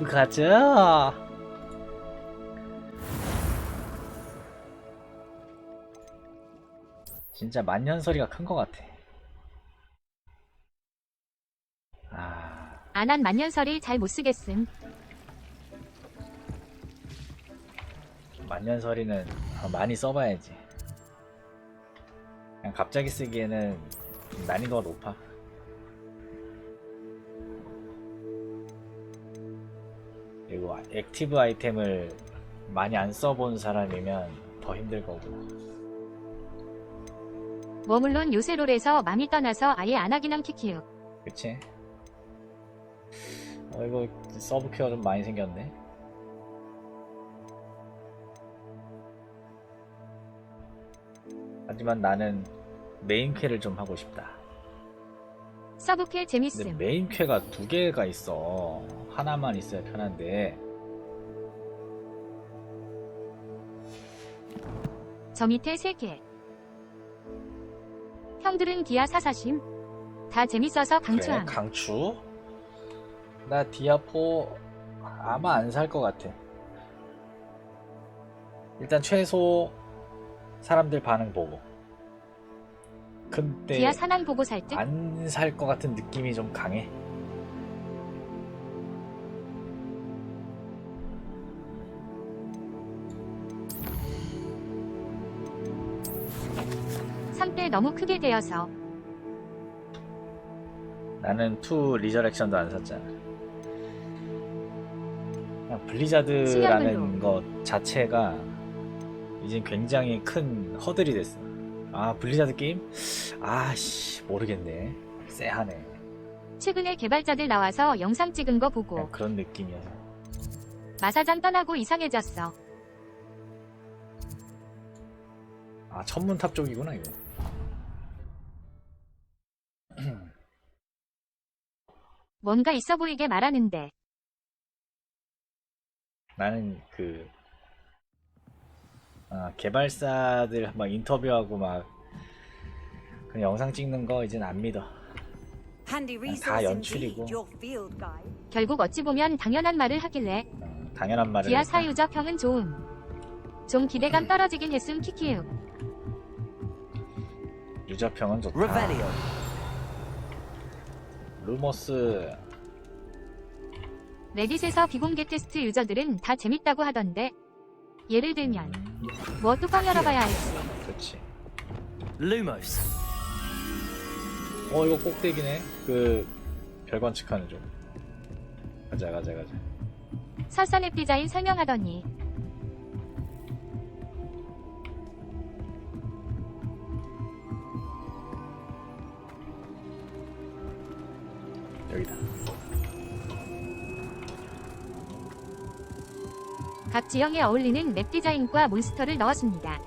가자. 진짜 만년설이가 큰 것 같아. 안한 만년설이 잘 못쓰겠음. 만년설이는 많이 써봐야지. 그냥 갑자기 쓰기에는 난이도가 높아. 그리고 액티브 아이템을 많이 안 써본 사람이면 더 힘들 거고. 뭐 물론 요새 롤에서 많이 떠나서 아예 안 하긴 함 키키요. 그치? 이거 서브 퀘어 좀 많이 생겼네. 하지만 나는 메인 퀘를 좀 하고 싶다. 서브캐 재밌음. 근데 메인 퀘가 두 개가 있어. 하나만 있어야 편한데. 저 밑에 3개. 형들은 디아 사사심? 다 재밌어서 강추함. 그래, 강추? 나 디아4 아마 안 살 것 같아. 일단 최소 사람들 반응 보고. 근데 디아 산안 보고 살 듯? 안 살 것 같은 느낌이 좀 강해. 상대 너무 크게 되어서. 나는 2 리저렉션도 안 샀잖아. 그냥 블리자드라는 것 자체가 이제 굉장히 큰 허들이 됐어. 블리자드 게임? 아씨 모르겠네. 쎄하네. 최근에 개발자들 나와서 영상 찍은 거 보고 그런 느낌이어서. 마사장 떠나고 이상해졌어. 천문탑 쪽이구나 이거. 뭔가 있어 보이게 말하는데 나는 개발사들 막 인터뷰하고 막 그 영상 찍는 거 이젠 안 믿어. 다 연출이고. 결국 어찌 보면 당연한 말을 하길래 당연한 말을 디아 했다. 사유저 평은 좋음. 좀 기대감 떨어지긴 했음 키키요. 유저평은 좋다. 루머스. 레딧에서 비공개 테스트 유저들은 다 재밌다고 하던데 예를 들면 뭐 뚜껑 열어봐야 알지. 그렇지. 루머스. 이거 꼭대기네. 별관측하는 좀. 가자. 설산 앱 디자인 설명하더니 여기다. 각 지형에 어울리는 맵 디자인과 몬스터를 넣었습니다.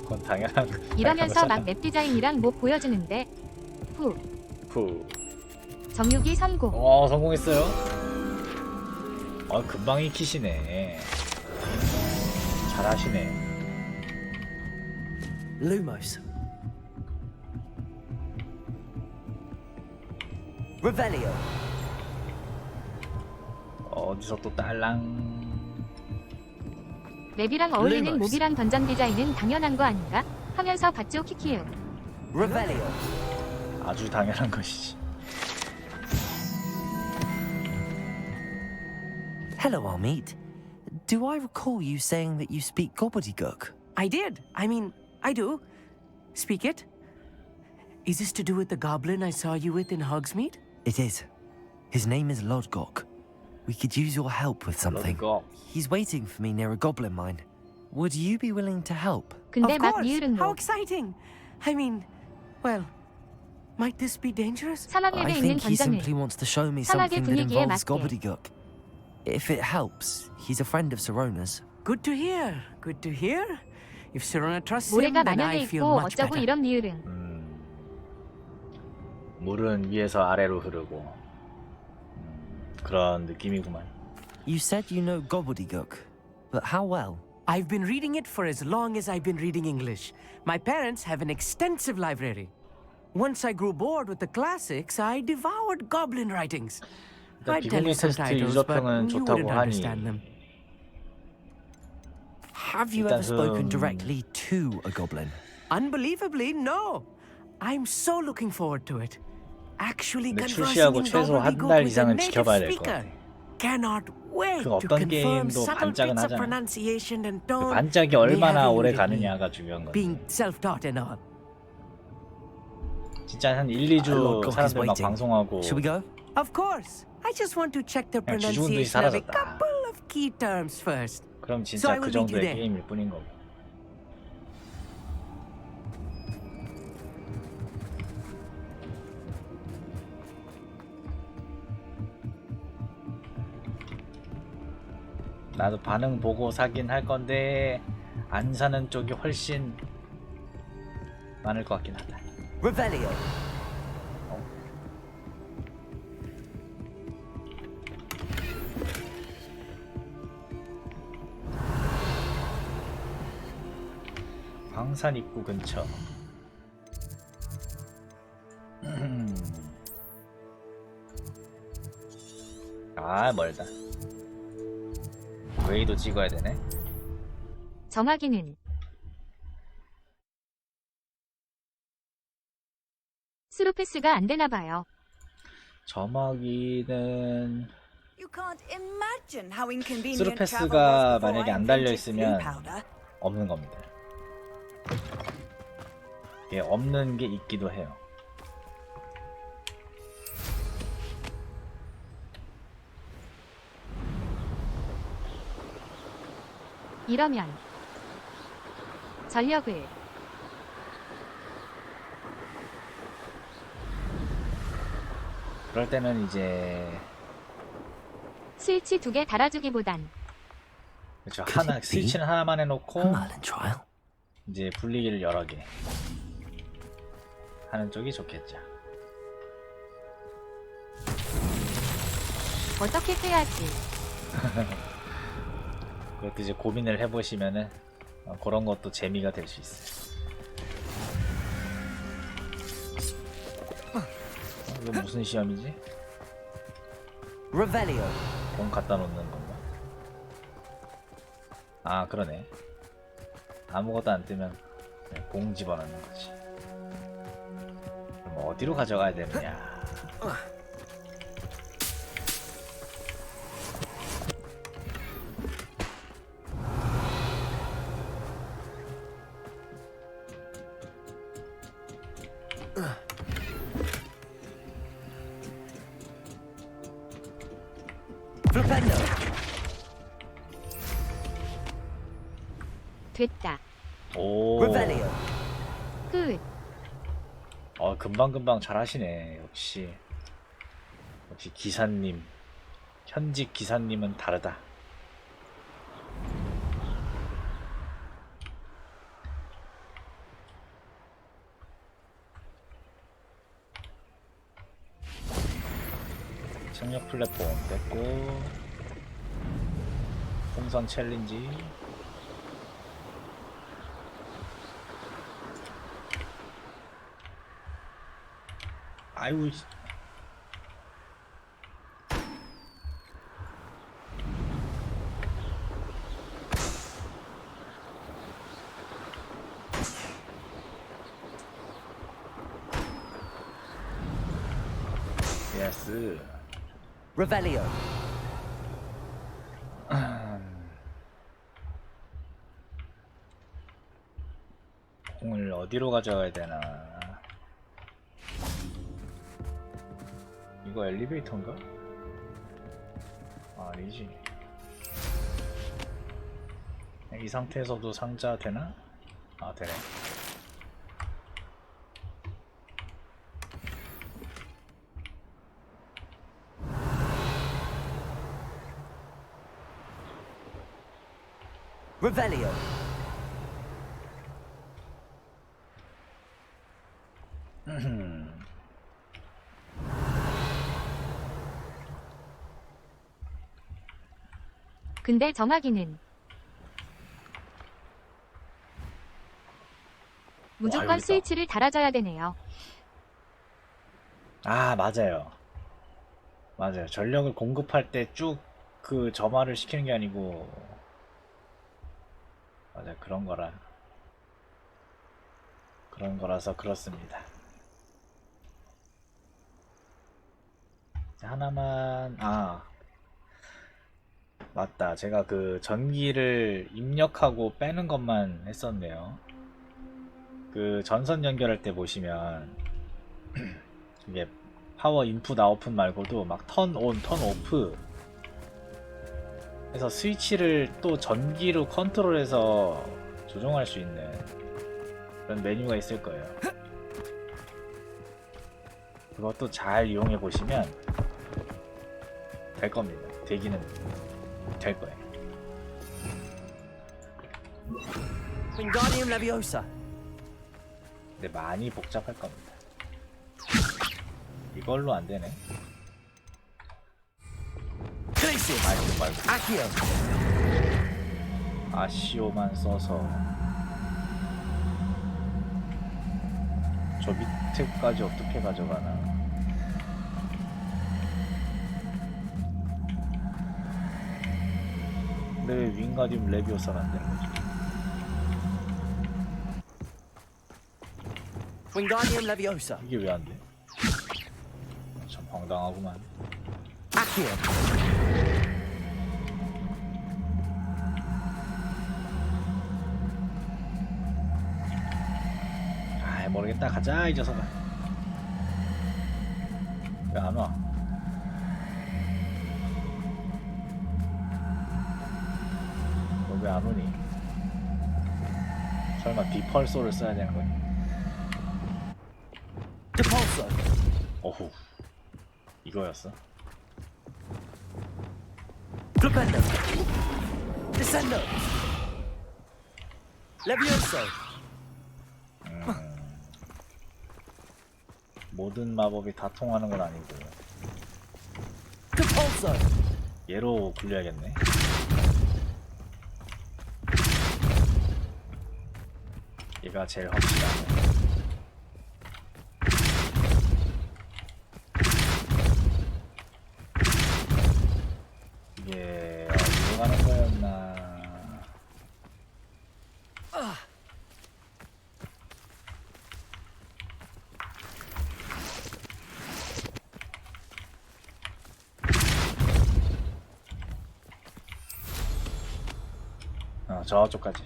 그건 당연한 거. 이러면서 막 맵 디자인이랑 뭐 보여주는데 후 정육이 성공. 성공했어요. 금방 익히시네. 잘하시네. 루머스. 레벨리오. 어디서 또 딸랑. 맵이랑 어울리는 루머스. 몹이랑 던전 디자인은 당연한 거 아닌가? 하면서 봤죠 키키요. 레벨리오. 아주 당연한 것이지. Hello, Armeet. Do I recall you saying that you speak gobbledygook? I did. I mean, I do. Speak it. Is this to do with the goblin I saw you with in Hogsmeade? It is. His name is Lodgok. We could use your help with something. Lodgok. He's waiting for me near a goblin mine. Would you be willing to help? 근데 Of 막 course. 니을은 How 뭐 exciting. I mean, well, might this be dangerous? 사막 I 맵에 있는 think he 던전을 simply wants to show me 사막의 something that 분위기에 involves 맞게. gobbledygook. If it helps, he's a friend of Sirona's. Good to hear. Good to hear. If Sirona trusts him, 모래가 then 만연해 I feel 있고 much 어쩌고 better. 이런 니을은 물은 위에서 아래로 흐르고. 그런 느낌이구만. You said you know gobbledygook, but how well? I've been reading it for as long as I've been reading English. My parents have an extensive library. Once I grew bored with the classics, I devoured goblin writings. 일단 I'd tell you 비공개 some 테스트 titles, but 유저평은 you 좋다고 wouldn't 하니 understand them. Have you ever spoken 일단 directly to a goblin? Unbelievably, no. I'm so looking forward to it. Actually 근데 conversing 출시하고 in 최소 한 gobbledygook 달 with a 이상은 native 지켜봐야 될 것 speaker. 같아. Cannot wait 그 to 어떤 confirm 게임도 subtle 반짝은 bits of 하잖아. pronunciation and 그 tone. 반짝이 may 얼마나 have 오래 eluded me, 가느냐가 중요한 being 건데. self-taught and all. 진짜 한 1, Lord 2주 Gok is 사람들 막 waiting. 방송하고 Shall we go? Of course. I just want to check the 그냥 쥐죽은 듯이 pronunciation of a 사라졌다. couple of key terms first. 그럼 So 진짜 I 그 will meet you 정도의 there. 게임일 뿐인 거고. 나도 반응 보고 사긴 할 건데 안 사는 쪽이 훨씬 많을 것 같긴 하다. Revelio. 광산 입구 근처. 아 멀다. 웨이도 찍어야 되네. 정하기는 스루패스가 안 되나 봐요. 점화기는 You can't imagine how inconvenient 스루패스가 travel was before 만약에 I 안 달려 invented 있으면 blue powder. 없는 겁니다. 이게 없는 게 있기도 해요. 이러면 전력을 그럴 때는 이제 스위치 2개 달아주기보단 그렇죠. 하나 스위치는 하나만 해놓고 Merlin trial. 이제 분리기를 여러 개 하는 쪽이 좋겠죠. 어떻게 해야지. 그것도 이제 고민을 해보시면은 그런 것도 재미가 될 수 있어요. 이거 무슨 시험이지? Revelio. 공 갖다 놓는 건가? 아 그러네. 아무것도 안 뜨면 그냥 공 집어넣는 거지. 그럼 어디로 가져가야 되느냐? Flipendo. 됐다. 오. Revelio. 끝. 금방금방 잘하시네. 역시 기사님. 현직 기사님은 다르다. 착륙 플랫폼 뺐고 풍선 챌린지 아이고 예스 Revelio. 공을 어디로 가져가야 되나? 이거 엘리베이터인가? 아니지. 이 상태에서도 상자 되나? 아 되네. Revelio. 근데 정하기는 무조건 여기다. 스위치를 달아줘야 되네요. 아 맞아요. 맞아요. 전력을 공급할 때 쭉 그 점화를 시키는 게 아니고 맞아요. 그런 거라서 그렇습니다. 하나만 맞다. 제가 그 전기를 입력하고 빼는 것만 했었네요. 그 전선 연결할 때 보시면 이게 파워 인풋 아웃풋 말고도 막 턴 온, 턴 오프 해서 스위치를 또 전기로 컨트롤해서 조정할 수 있는 그런 메뉴가 있을 거예요. 그것도 잘 이용해 보시면 될 겁니다. 되기는 될 거예요. Wingardium Leviosa. 근데 많이 복잡할 겁니다. 이걸로 안 되네. Glacius. 아시오 말고 Accio. 아시오만 써서 저 밑에까지 어떻게 가져가나? 근데 왜 윙가디움 레비오사가 안 되는 거지? Wingardium Leviosa. 이게 왜 안 돼? 참 황당하구만. Accio. 아이 모르겠다. 가자 이 녀석아. 왜 안 와? 너 왜 안 오니? 설마 디펄소를 써야 되는 거니? Depulso. 어후 이거였어? Flipendo. Descendo. Levioso. 모든 마법이 다 통하는 건 아니고 Depulso. 얘로 굴려야겠네. 얘가 제일 확실하네. 이게 어디로 가는 거였나? 저쪽까지.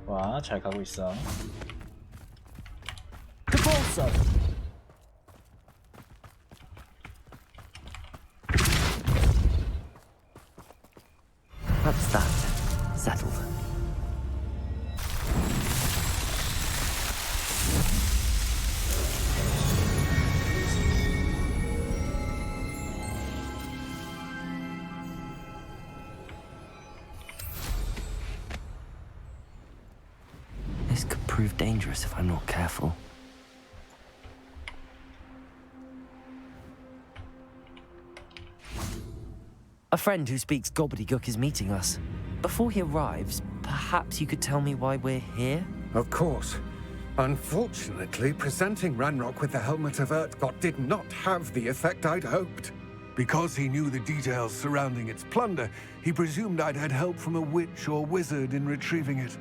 와, 잘 가고 있어. Depulso. That's that. Settled. This could prove dangerous if I'm not careful. A friend who speaks gobbledygook is meeting us. Before he arrives, perhaps you could tell me why we're here? Of course. Unfortunately, presenting Ranrock with the Helmet of ㅎㅍㅍ did not have the effect I'd hoped. Because he knew the details surrounding its plunder, he presumed I'd had help from a witch or wizard in retrieving it.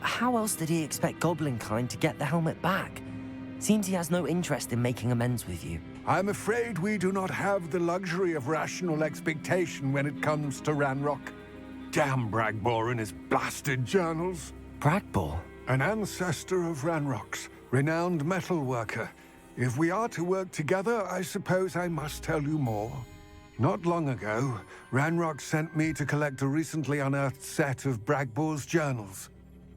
How else did he expect Goblinkind to get the helmet back? Seems he has no interest in making amends with you. I'm afraid we do not have the luxury of rational expectation when it comes to Ranrock. Damn Bragbor and his blasted journals. Bragbor? An ancestor of Ranrock's, renowned metal worker. If we are to work together, I suppose I must tell you more. Not long ago, Ranrock sent me to collect a recently unearthed set of Bragbor's journals.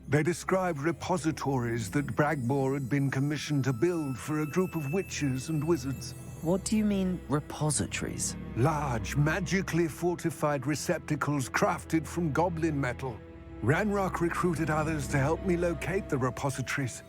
They described repositories that Bragbor had been commissioned to build for a group of witches and wizards. What do you mean, repositories? Large, magically fortified receptacles crafted from goblin metal. Ranrock recruited others to help me locate the repositories.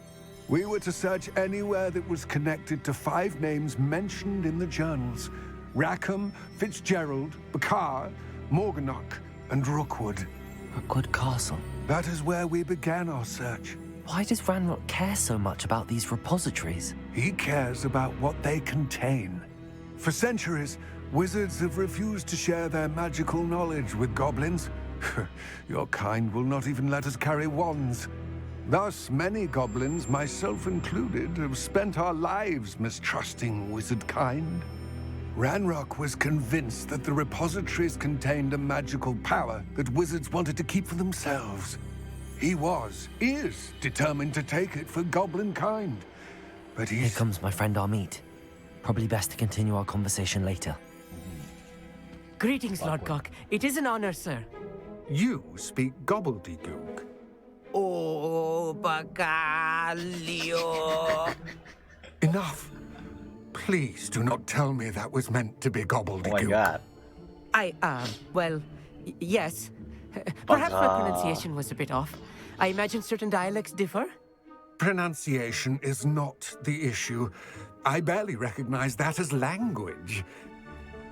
We were to search anywhere that was connected to 5 names mentioned in the journals: Rackham, Fitzgerald, Bakar, Morganach, and Rookwood. Rookwood Castle. That is where we began our search. Why does Ranrock care so much about these repositories? He cares about what they contain. For centuries, wizards have refused to share their magical knowledge with goblins. Your kind will not even let us carry wands. Thus, many goblins, myself included, have spent our lives mistrusting wizard kind. Ranrock was convinced that the repositories contained a magical power that wizards wanted to keep for themselves. He is determined to take it for goblin kind. But Here he's... comes my friend Amit. Probably best to continue our conversation later. Greetings, Lord Cock. It is an honor, sir. You speak gobbledygook. Oh, Bacalio. Enough. Please do not tell me that was meant to be Oh gobbledygook. my god. Well, yes. Perhaps my Baca. pronunciation was a bit off. I imagine certain dialects differ. Pronunciation is not the issue. I barely recognize that as language.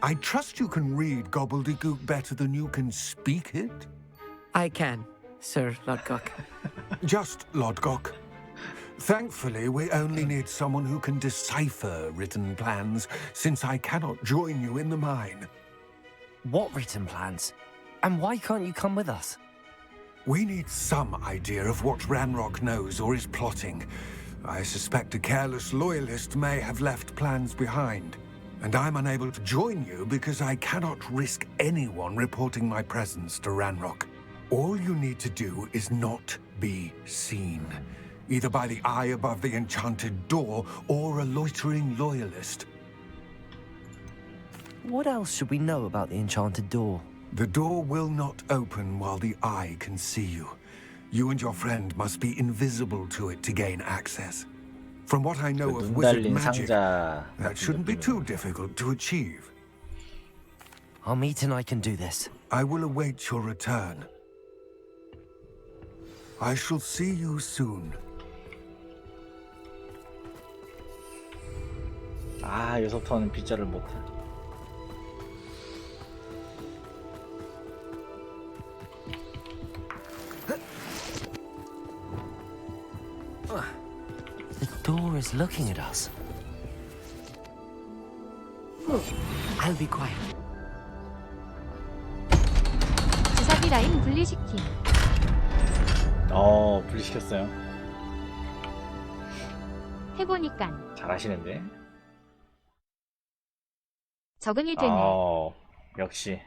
I trust you can read gobbledygook better than you can speak it? I can, Sir Lodgok. Just Lodgok. Thankfully, we only need someone who can decipher written plans, since I cannot join you in the mine. What written plans? And why can't you come with us? We need some idea of what Ranrock knows or is plotting. I suspect a careless loyalist may have left plans behind. And I'm unable to join you because I cannot risk anyone reporting my presence to Ranrock. All you need to do is not be seen, either by the eye above the enchanted door or a loitering loyalist. What else should we know about the enchanted door? The door will not open while the eye can see you. You and your friend must be invisible to it to gain access. From what I know 그 of 눈 wizard 달린 magic, 상자 that 같은 shouldn't be 느낌으로. too difficult to achieve. Amit and I can do this. I will await your return. I shall see you soon. 아, 여기서부터는 빗자를 못해. The door is looking at us. I'll be quiet. 주사기 라인 분리시킴. 분리시켰어요. 해보니깐 잘하시는데. 적응이 되네. 역시.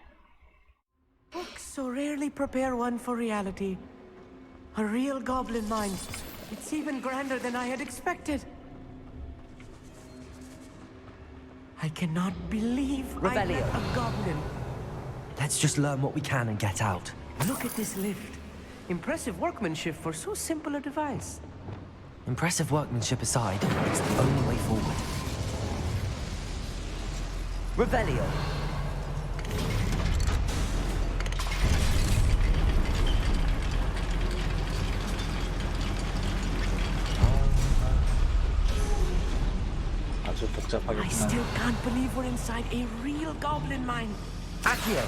Books so rarely prepare one for reality. A real goblin mind. It's even grander than I had expected. I cannot believe I met a goblin. Let's just learn what we can and get out. Look at this lift. Impressive workmanship for so simple a device. Impressive workmanship aside, it's the only way forward. Revelio. 아주 I 복잡하겠지만. still can't believe we're inside a real goblin mine. Accio.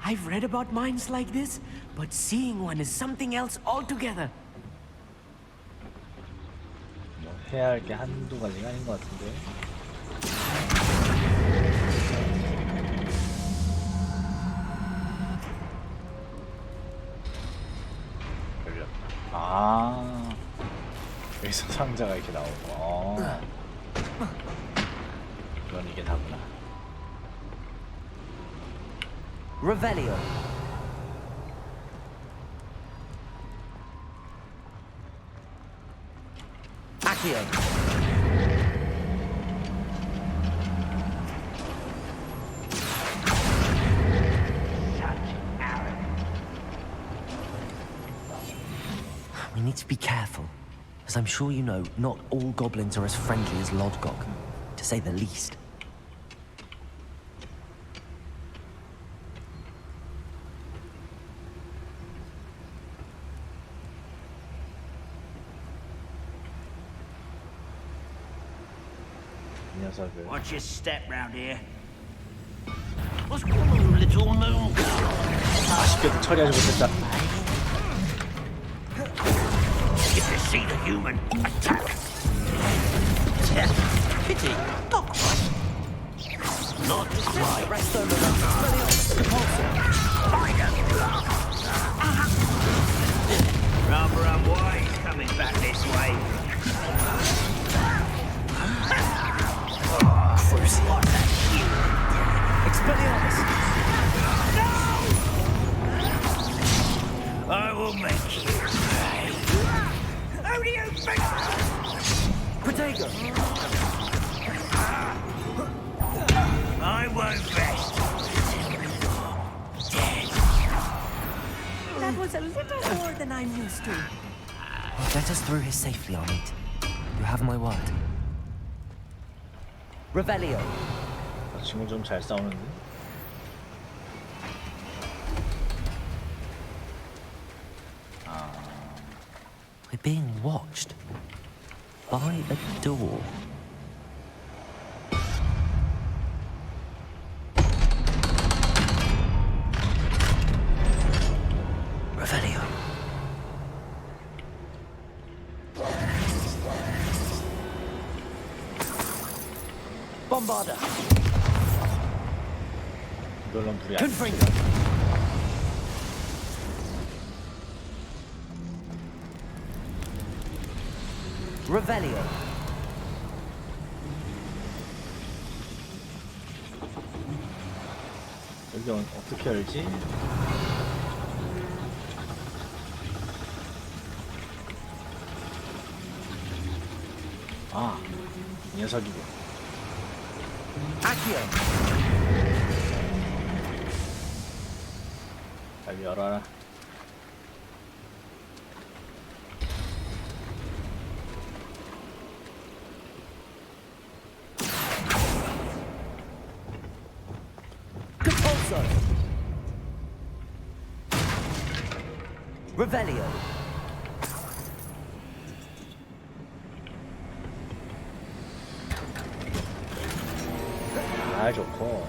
I've read about mines like this, but seeing one is something else altogether. 뭐 해야 할 게 한두 가지가 아닌 것 같은데. 열렸다. 아, 여기서 상자가 이렇게 나오고. 그건 이게 다구나. Revelio. Accio. We need to be careful, as I'm sure you know, not all goblins are as friendly as Lodgok, to say the least. 이 녀석을. Watch your step round here. What's going on, little moon girl? 아쉽게도 처리하지 못했다. see the human. Attack. Pity. Not quite. Not quite. Rather unwise coming back this way. What a Expelliarmus! I will make you pay. Only you think. Protego! I won't rest. Dead. That was a little more than I'm used to. Get us through here safely, Armit. You have my word. Revelio. 저 친구 좀 잘 싸우는데. We're being watched. By a door. Revelio. Bombarder. 이걸로는 불이 안 Confringo. Revelio. 여기 어떻게 열지? 아, 이 녀석이고. Accio. 잘 열어라. Compulso. Revelio. 아, 좋고.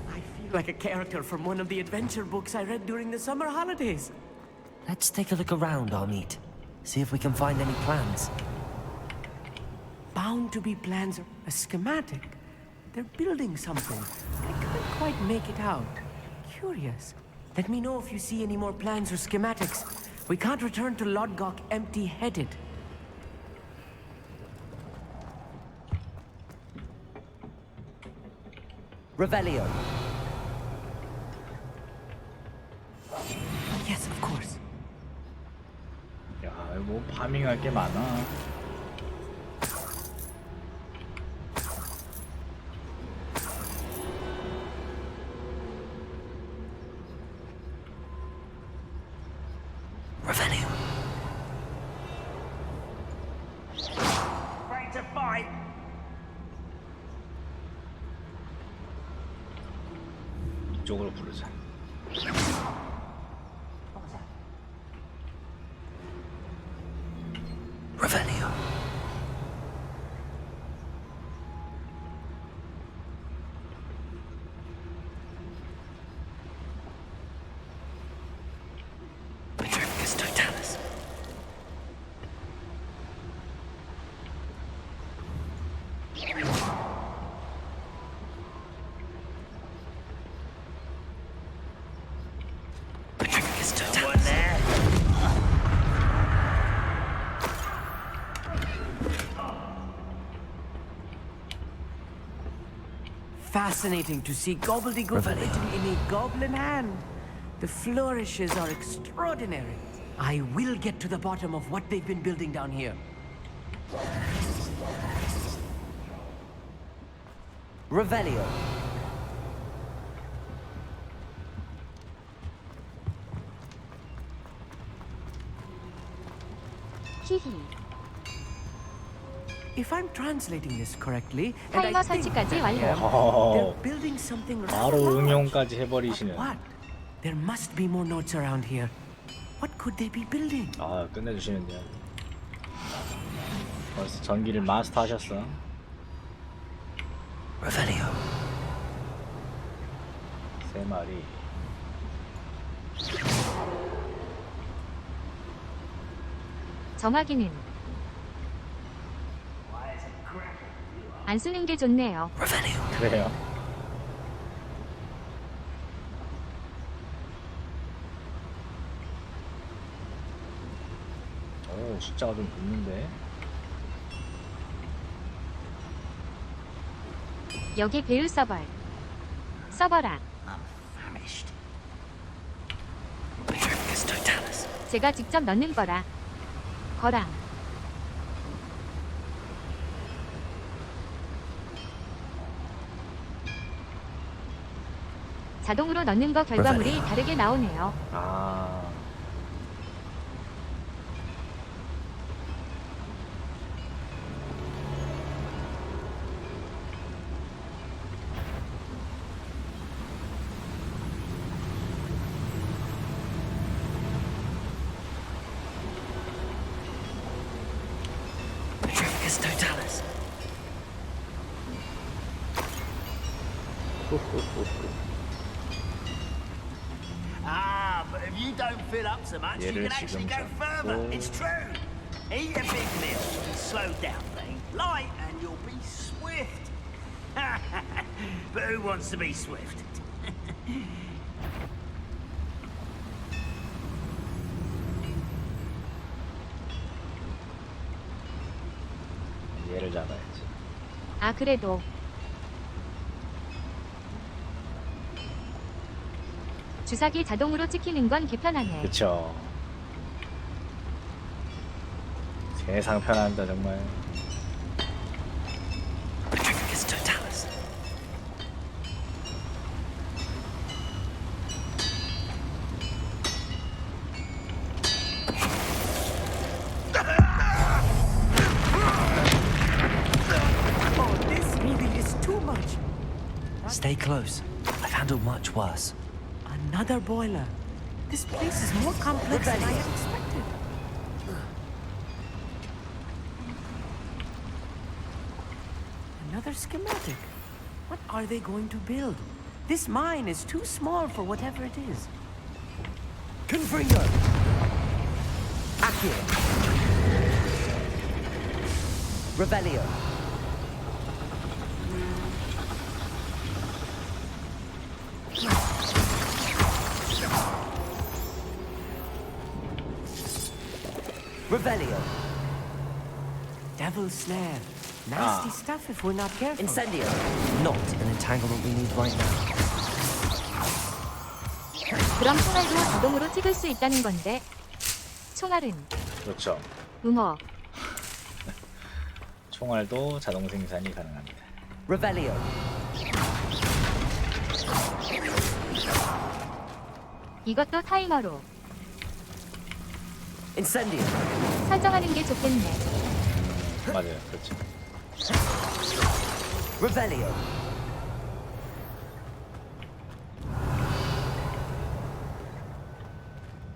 I feel like a character from one of the adventure books I read during the summer holidays. Let's take a look around, Armit. See if we can find any plans. Bound to be plans or a schematic. They're building something. I can't quite make it out. Curious. Let me know if you see any more plans or schematics. We can't return to Lodgok empty-headed. Revelio. Yes, of course. 야, 뭐 파밍할 게 많아. Revelio. Ready to fight. 이쪽으로 부르자. Revelio. Petrificus totalis. Petrificus totalis. One there. Fascinating to see gobbledygook Revelio. written in a goblin hand. The flourishes are extraordinary. I will get to the bottom of what they've been building down here. Revelio. 히히. If I'm translating this correctly, and 타이머 I think 설치까지 that I 완료. am, 어허, they're building something rather 바로 large. 응용까지 But 해버리시는. what? There must be more notes around here. What could they be building? 아, 끝내주시는데요. 벌써 전기를 마스터하셨어. Revelio. 3마리. 정하기는 안 쓰는 게 좋네요. 그래요. 오, 숫자가 좀 붙는데. 여기 배율 서벌. 서버라. I'm famished. 제가 직접 넣는 거라. 거랑. 자동으로 넣는 거 결과물이 다르게 나오네요. 아, Ah, but if you don't fill up so much, you 얘를 can actually 지금 go further. 잡고. It's true. Eat a big meal and slow down, thing. Light and you'll be swift. But who wants to be swift? 얘를 잡아야지. 아, 그래도 주사기 자동으로 찍히는 건 개편하네. 그쵸. 세상 편한다 정말. Oh, this really is too much. Stay close. I've handled much worse. Another boiler. This place is more complex than I had expected. Another schematic. What are they going to build? This mine is too small for whatever it is. Confringo! Accio! Revelio! Revelio! Devil's snare. Nasty stuff if we're not careful. Incendio! Not an entanglement we need right now. 그럼 총알도 자동으로 찍을 수 있다는 건데. 총알은 그렇죠. 붕어. 총알도 자동 생산이 가능합니다. Revelio! 이것도 타이머로 Incendio! 설정하는 게 좋겠네. 맞아요, 그렇죠. Revelio!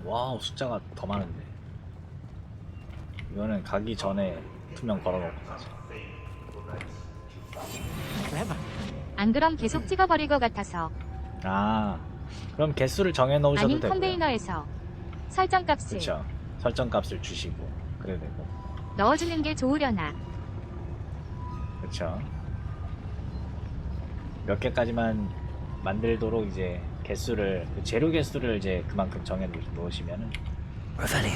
와우, 숫자가 더 많은데. 이거는 가기 전에 투명 걸어놓고 가죠. Clever. 안 그럼 계속 찍어버릴 것 같아서. 아, 그럼 개수를 정해 놓으셔도 아님 되고요. 컨베이너에서 설정 값을 그렇죠. 설정 값을 주시고 그래도 되고. 넣어주는 게 좋으려나. 그렇죠. 몇 개까지만 만들도록 이제 개수를, 재료 개수를 이제 그만큼 정해 놓으시면은 Revelio!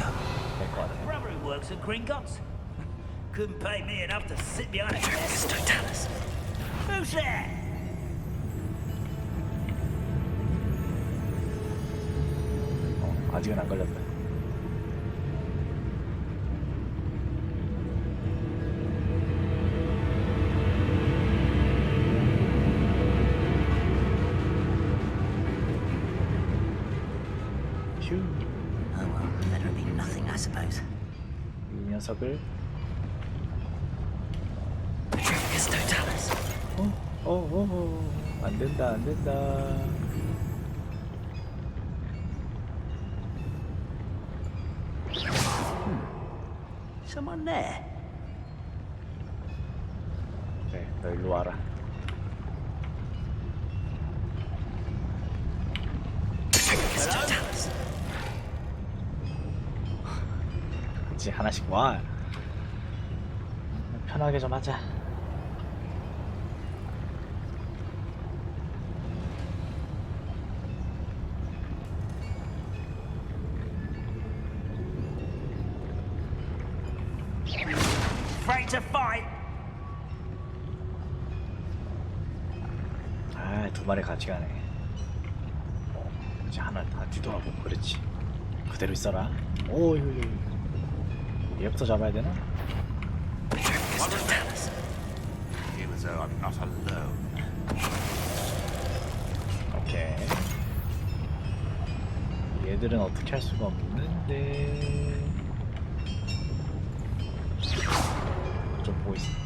될 것 같아요. Brother who works at Gringotts. Couldn't pay me enough to sit behind a desk. Who's there? 아직은 안 걸렸다. 휴, Oh well, better be nothing, I suppose. 이 녀석을 안 된다, 안 된다. Someone there? 그래, 너 일로 와라. 그렇지 하나씩 와. 편하게 좀 하자. Afraid to fight? 아, 두 마리 같이 가네. 이제 하나 다 뒤돌아보고. 그렇지. 그대로 있어라. 오, 이거. 얘부터 잡아야 되나? Feel as though I'm not alone. 오케이. 얘들은 어떻게 할 수가 없는데. 좀 보이지?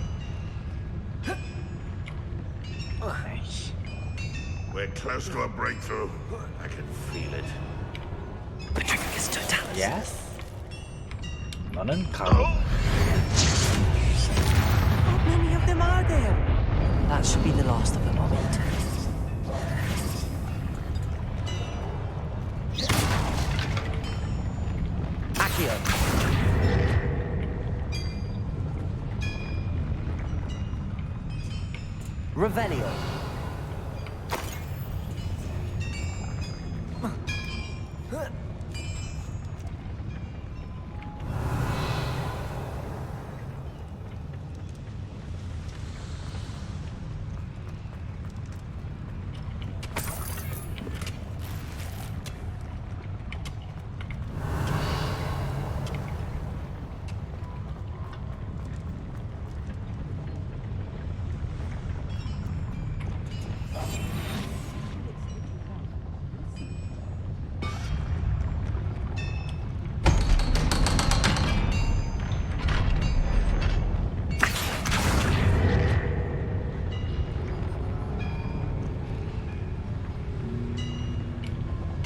아이씨. We're close to a breakthrough. I can feel it. 예스. 너는 가고. How many of them are there? That should be the last of them, I'll bet. Accio. Revelio.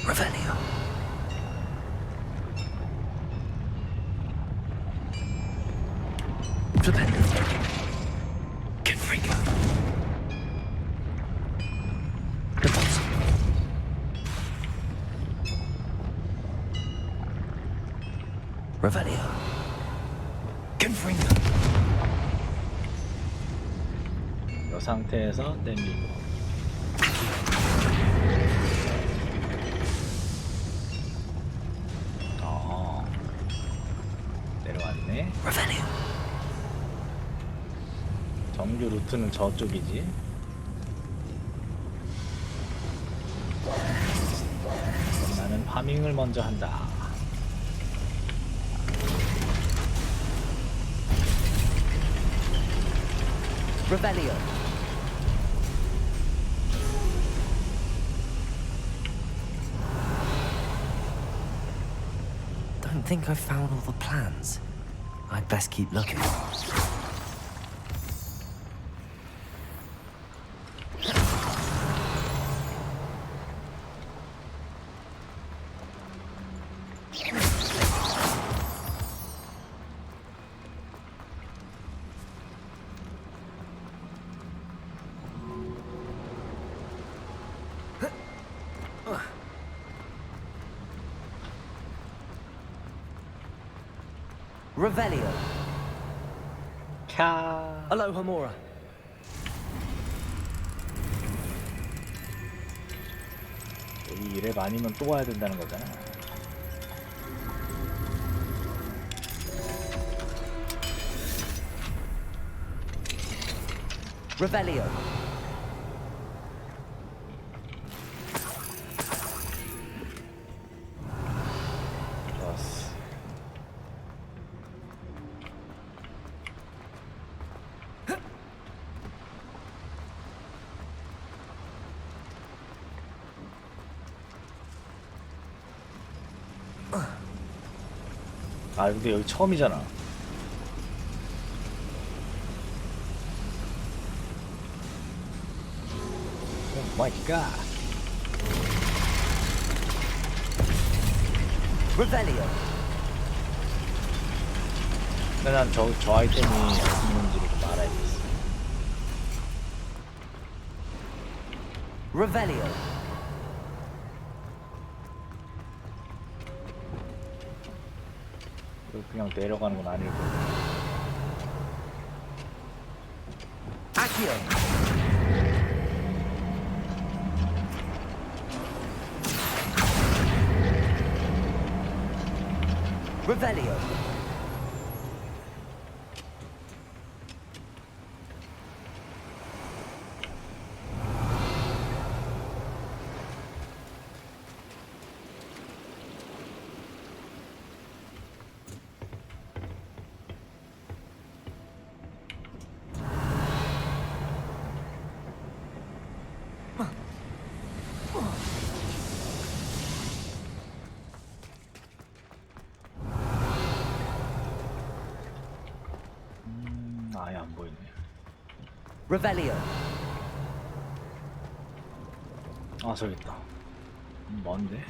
Revelio. Flipendo. Confringo. Repulso. Revelio. Confringo. 이 상태에서 땡기고. 내려왔네. Revelio. 정규 루트는 저쪽이지. 그럼 나는 파밍을 먼저 한다. Revelio. Don't think I've found all the plans. I'd best keep looking. Revelio. 캬. Aloha Mora. 이 랩 아니면 또 와야 된다는 거잖아. Revelio. 좋았어. 아 근데 여기 처음이잖아. 오 마이 갓. Revelio. 근데 난 저 아이템이 있는지를 좀 알아야겠어. Revelio. 그냥 내려가는 건 아닐 거고. Accio. Revelio. 아예 안 보이네. Revelio. 아 저기 있다. 뭔데?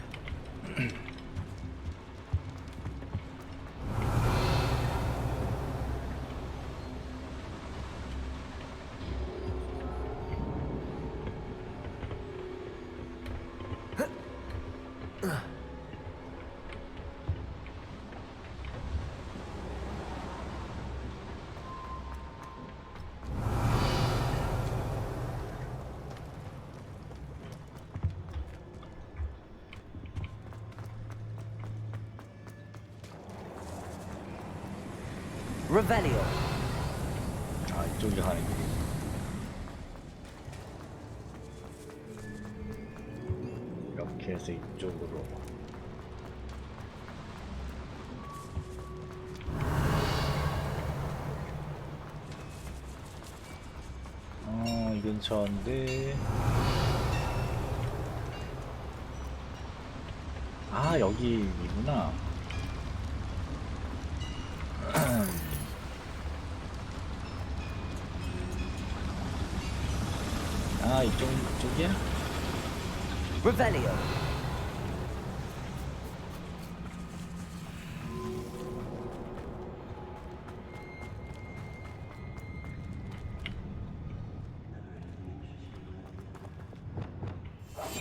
Revelio. 아 이쪽이 가는 길. 이렇게 해서 이쪽으로. 이 근처인데. 아 여기이구나. 아 이쪽이야? Revelio.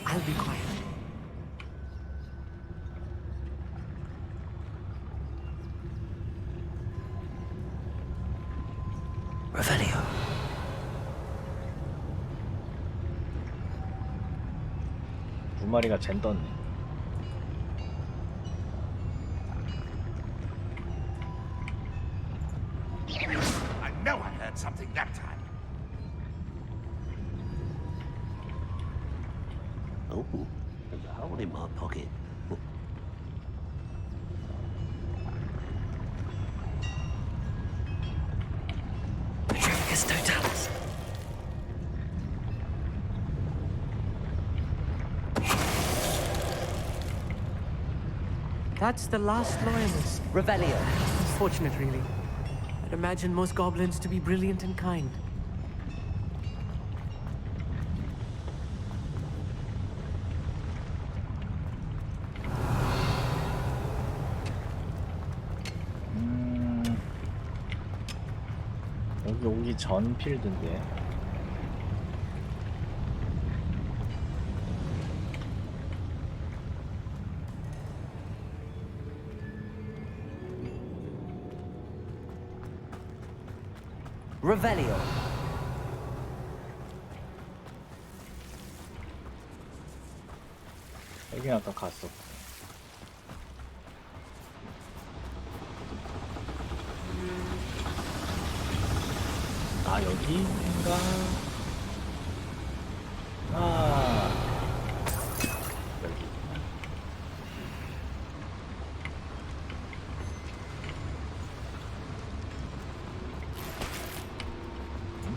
I'll be quiet. Revelio. 두 마리가 젠 떴네. I know I heard something that time. Oh, there's a hole in my pocket. Patricus Totalis. That's the last loyalist. Revelio. Unfortunate, really. I'd imagine most goblins to be brilliant and kind. 여기 오기 전 필드인데. Revelio. 여기 아까 갔었고. 아 여기인가? 아 여기.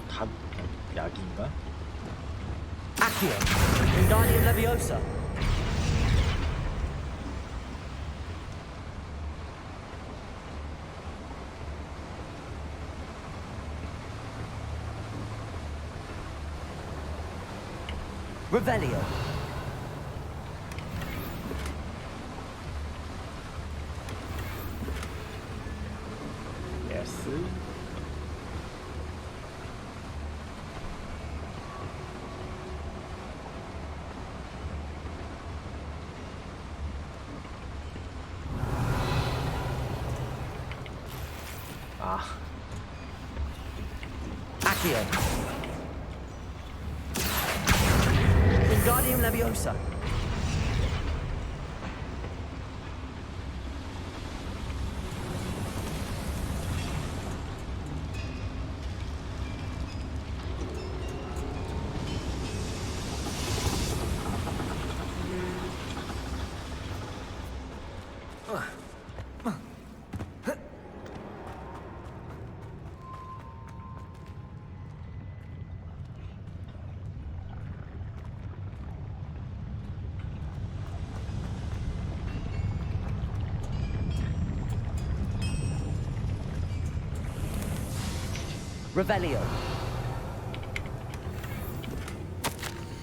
다 약인가? Accio. Wingardium Leviosa. Revelio. 예스. 아, Accio. Wingardium Leviosa. Revelio.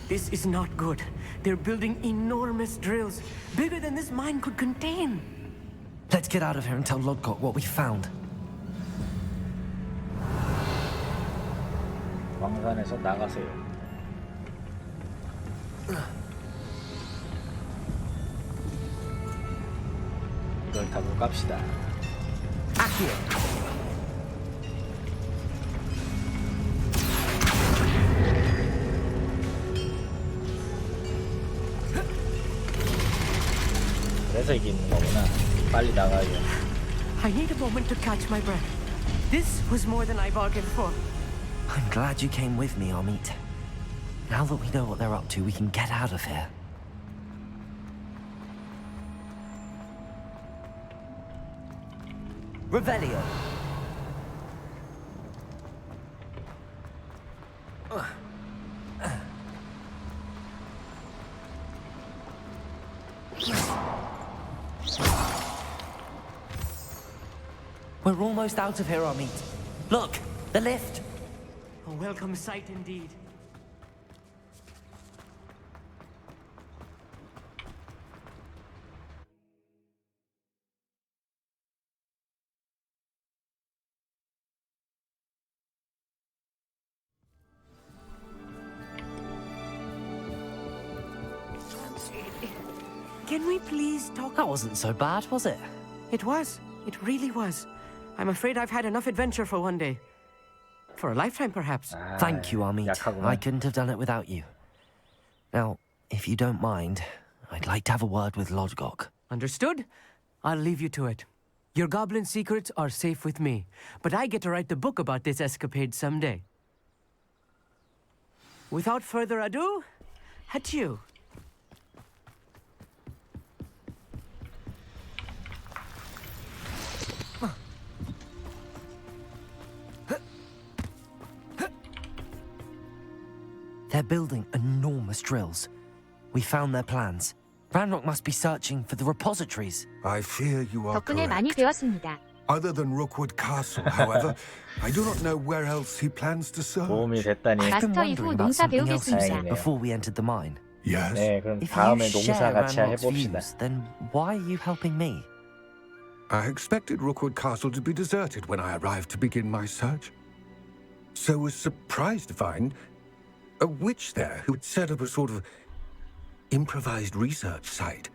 This is not good. They're building enormous drills, bigger than this mine could contain. Let's get out of here and tell Lodgok what we found. 왕산에서 나가세요. 이걸 타고 갑시다. Accio. 그래서 이게 있는 거구나. 빨리 나가요. I need a moment to catch my breath. This was more than I bargained for. I'm glad you came with me, Amit. Now that we know what they're up to, we can get out of here. Revelio. We're almost out of here, Amit. Look, the lift. A welcome sight indeed. Can we please talk? That wasn't so bad, was it? It was. It really was. I'm afraid I've had enough adventure for one day. For a lifetime, perhaps. Thank you, Amit. 약하구만. I couldn't have done it without you. Now, if you don't mind, I'd like to have a word with Lodgok. Understood? I'll leave you to it. Your goblin secrets are safe with me, but I get to write the book about this escapade someday. Without further ado, adieu. They're building enormous drills. We found their plans. Ranrock must be searching for the repositories. I fear you are 덕분에 많이 correct. 배웠습니다. Other than Rookwood Castle, however, I do not know where else he plans to 도움이 search. 됐다니. I've been 마스터 이후 wondering about 농사 something else you 배우겠습니다. said before we entered the mine. Yes? 네, 그럼 If 다음에 you 농사 share 같이 Ranrock's 해봅시다. views, then why are you helping me? I expected Rookwood Castle to be deserted when I arrived to begin my search. So was surprised to find a witch there who had set up a sort of improvised research site.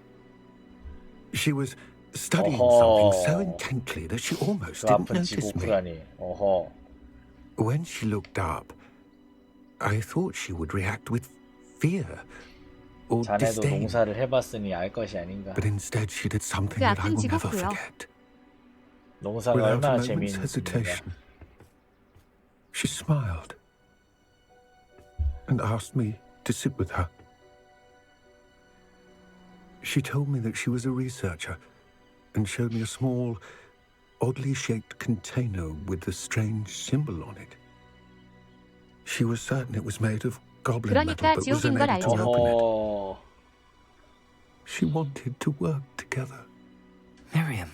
She was studying something so intently that she almost 그 didn't 아픈 notice me. 지고프라니. 어허. When she looked up, I thought she would react with fear or 자네도 disdain. 농사를 해봤으니 알 것이 아닌가. But instead she did something 그 that I 아픈 will never 지고프요. forget. 농사가 Without a 얼마나 moment's 재미있는가. hesitation, she smiled and asked me to sit with her. She told me that she was a researcher and showed me a small, oddly shaped container with a strange symbol on it. She was certain it was made of goblin metal, 그러니까 but was 지옥인 걸 unable to 알죠. open it. 어허. She wanted to work together. Miriam.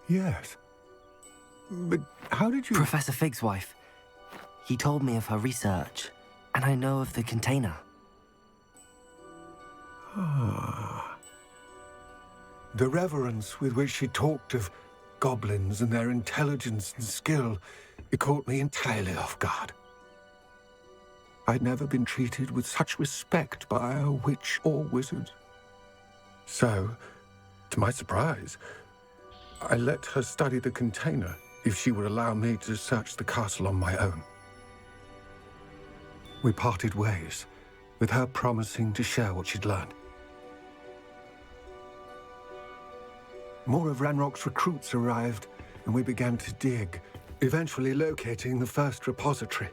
Yes. But how did you... Professor Fig's wife. He told me of her research, and I know of the container. The reverence with which she talked of goblins and their intelligence and skill, it caught me entirely off guard. I'd never been treated with such respect by a witch or wizard. So, to my surprise, I let her study the container if she would allow me to search the castle on my own. We parted ways, with her promising to share what she'd learned. More of Ranrock's recruits arrived, and we began to dig, eventually locating the first repository.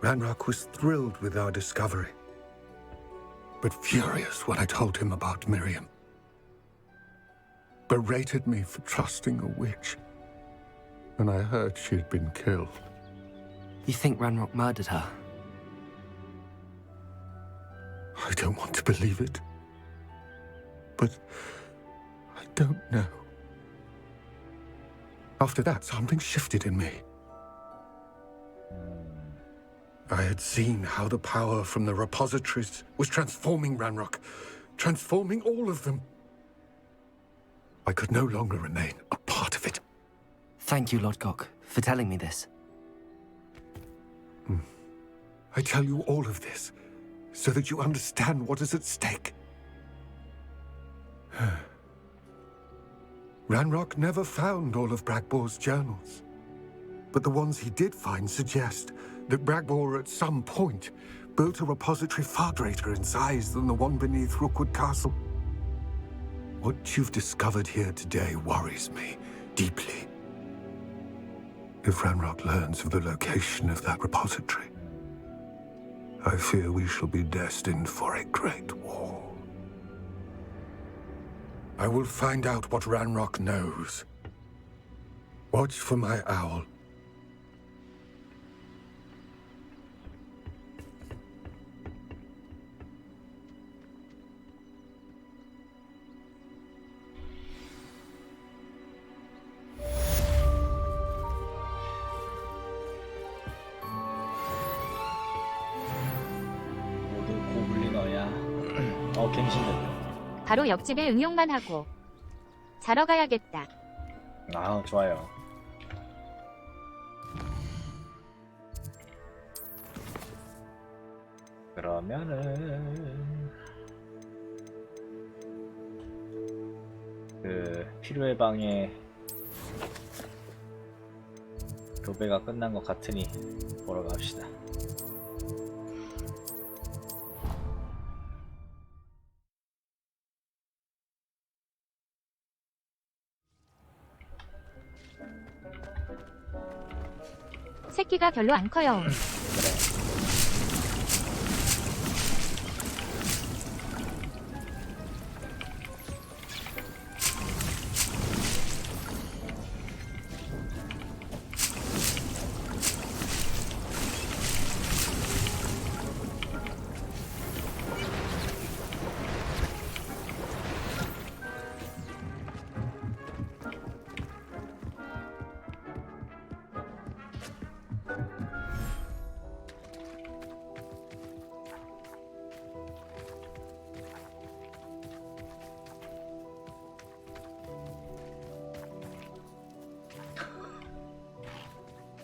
Ranrock was thrilled with our discovery, but furious when I told him about Miriam. Berated me for trusting a witch, and I heard she had been killed. You think Ranrock murdered her? I don't want to believe it, but I don't know. After that, something shifted in me. I had seen how the power from the repositories was transforming Ranrock, transforming all of them. I could no longer remain a part of it. Thank you, Lodgok, for telling me this. I tell you all of this so that you understand what is at stake. Ranrock never found all of Bragbor's journals, but the ones he did find suggest that Bragbor at some point built a repository far greater in size than the one beneath Rookwood Castle. What you've discovered here today worries me deeply. If Ranrock learns of the location of that repository, I fear we shall be destined for a great war. I will find out what Ranrock knows. Watch for my owl. 모두 고블린어야. 갱신됐다. 바로 옆집에 응용만 하고 자러 가야겠다. 아, 좋아요. 그러면은 그 필요의 방에 교배가 끝난 것 같으니 보러 갑시다. 새끼가 별로 안 커요.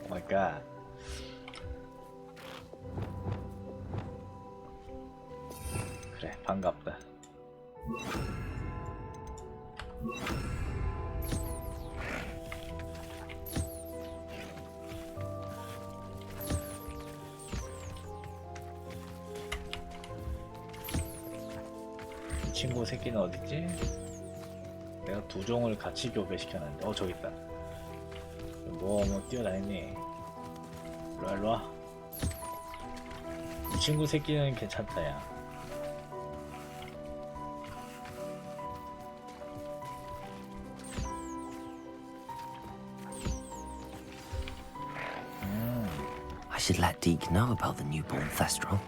오마이갓. 그래, 반갑다. 이 친구 새끼는 어딨지? 내가 두 종을 같이 교배시켜놨는데 저기 있다. 뭐 뛰어다니니. 일로와. 이 친구 새끼는 괜찮다. 야, I should let Deke know about the newborn Thestral.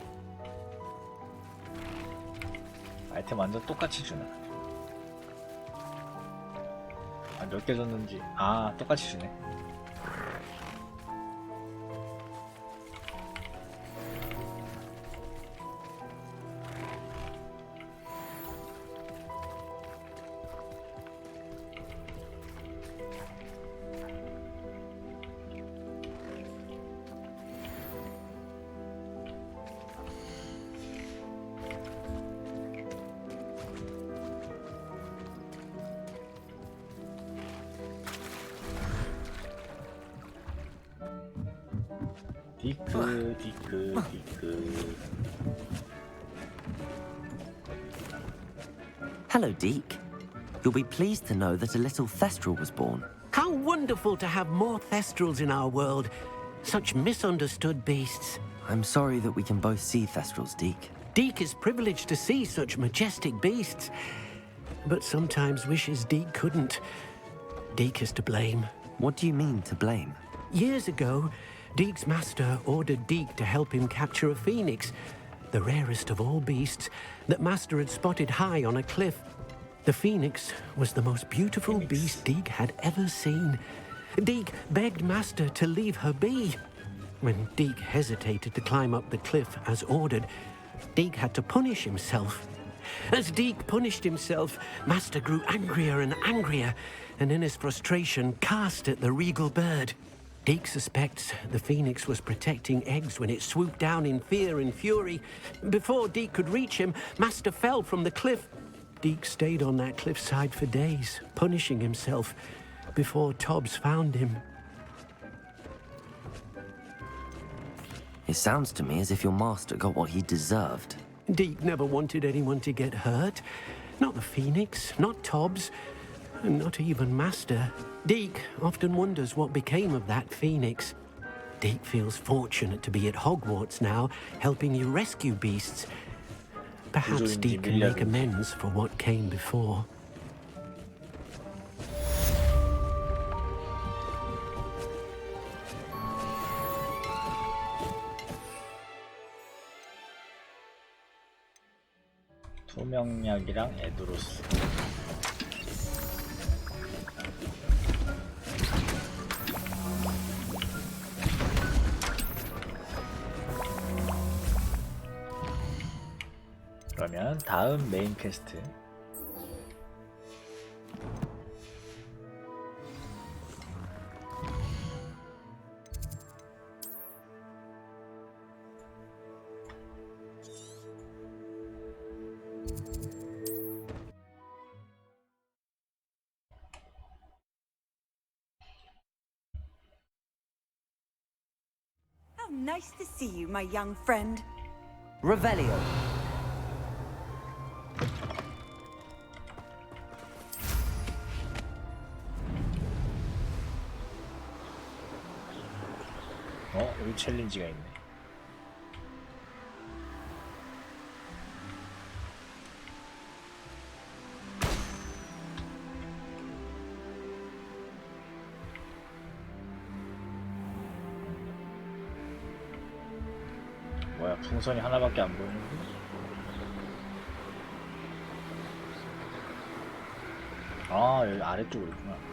아이템 완전 똑같이 주나? 아, 몇 개 줬는지. 아, 똑같이 주네. 디크 디크 디크. Hello, Deke. You'll be pleased to know that a little Thestral was born. How wonderful to have more Thestrals in our world. Such misunderstood beasts. I'm sorry that we can both see Thestrals, Deke. Deke is privileged to see such majestic beasts, but sometimes wishes Deke couldn't. Deke is to blame. What do you mean, to blame? Years ago, Deke's master ordered Deke to help him capture a phoenix, the rarest of all beasts that master had spotted high on a cliff. The phoenix was the most beautiful beast Deke had ever seen. Deke begged master to leave her be. When Deke hesitated to climb up the cliff as ordered, Deke had to punish himself. As Deke punished himself, master grew angrier and angrier, and in his frustration cast at the regal bird. Deke suspects the phoenix was protecting eggs when it swooped down in fear and fury. Before Deke could reach him, master fell from the cliff. Deke stayed on that cliffside for days, punishing himself, before Tobbs found him. It sounds to me as if your master got what he deserved. Deke never wanted anyone to get hurt. Not the phoenix, not Tobbs, and not even master. Deke often wonders what became of that phoenix. Deke feels fortunate to be at Hogwarts now, helping you rescue beasts. Perhaps Deke can make amends for what came before. 투명약이랑 에드로스. 그러면 다음 메인 퀘스트. How nice to see you, my young friend. Revelio. 여기 챌린지가 있네. 뭐야, 풍선이 하나밖에 안 보이는데? 아, 여기 아래쪽으로 있구나.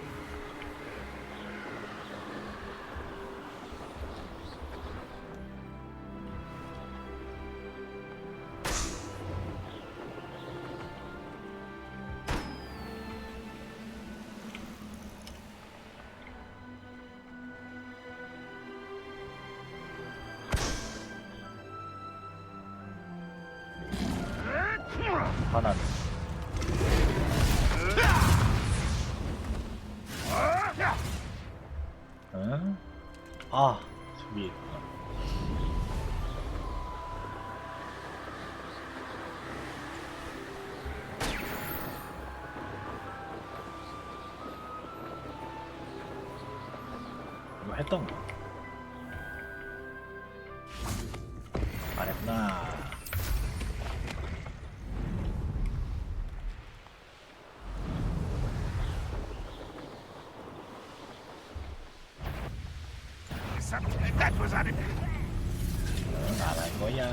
화나네. 응? 아, 저기 있구나. 이거 했던 거. 안 했구나. That was at it. 응, 안 할 거야.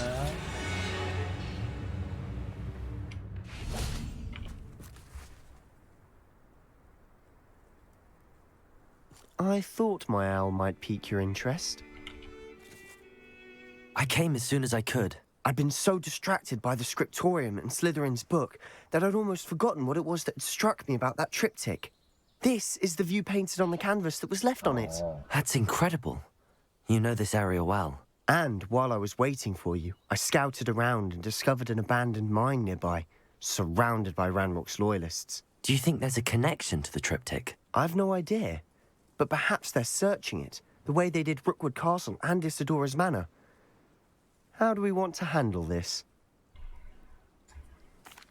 I thought my owl might pique your interest. I came as soon as I could. I'd been so distracted by the scriptorium and Slytherin's book that I'd almost forgotten what it was that had struck me about that triptych. This is the view painted on the canvas that was left on it. That's incredible. You know this area well. And while I was waiting for you, I scouted around and discovered an abandoned mine nearby, surrounded by Ranrock's loyalists. Do you think there's a connection to the triptych? I've no idea, but perhaps they're searching it, the way they did Rookwood Castle and Isidora's Manor. How do we want to handle this?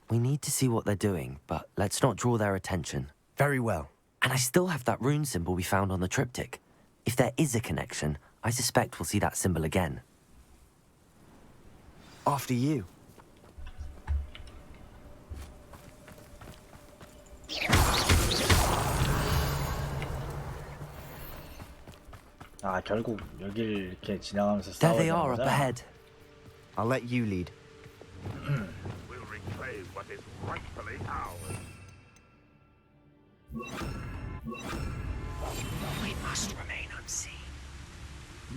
We need to see what they're doing, but let's not draw their attention. Very well. And I still have that rune symbol we found on the triptych. If there is a connection, I suspect we'll see that symbol again. After you. 아, 결국 여길 이렇게 지나가면서 There 싸워야 they 되는 are up 거잖아. ahead. I'll let you lead. We'll reclaim what is rightfully ours. We must remain unseen.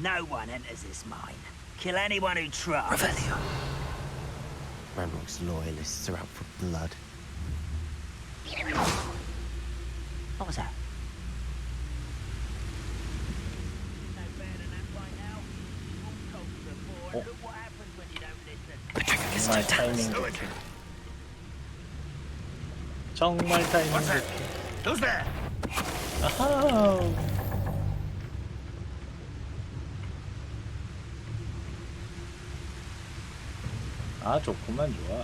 No one enters this mine. Kill anyone who tries. Revelio. Ranrock's loyalists are out for blood. What was that? No better than that by now. All told you before. Oh. Look what happens when you don't listen. 정말 타이밍 좋게. 정말 타이밍 좋게. Who's there? 아하. 아, 좋구만, 좋아.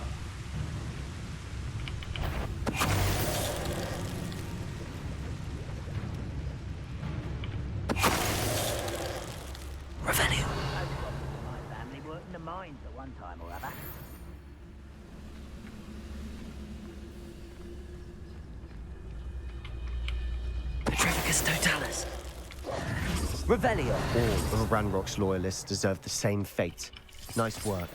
Revelio. My family worked in the mines at one time or other. Petrificus totalis. Revelio. All of Ranrock's loyalists deserve the same fate. Nice work.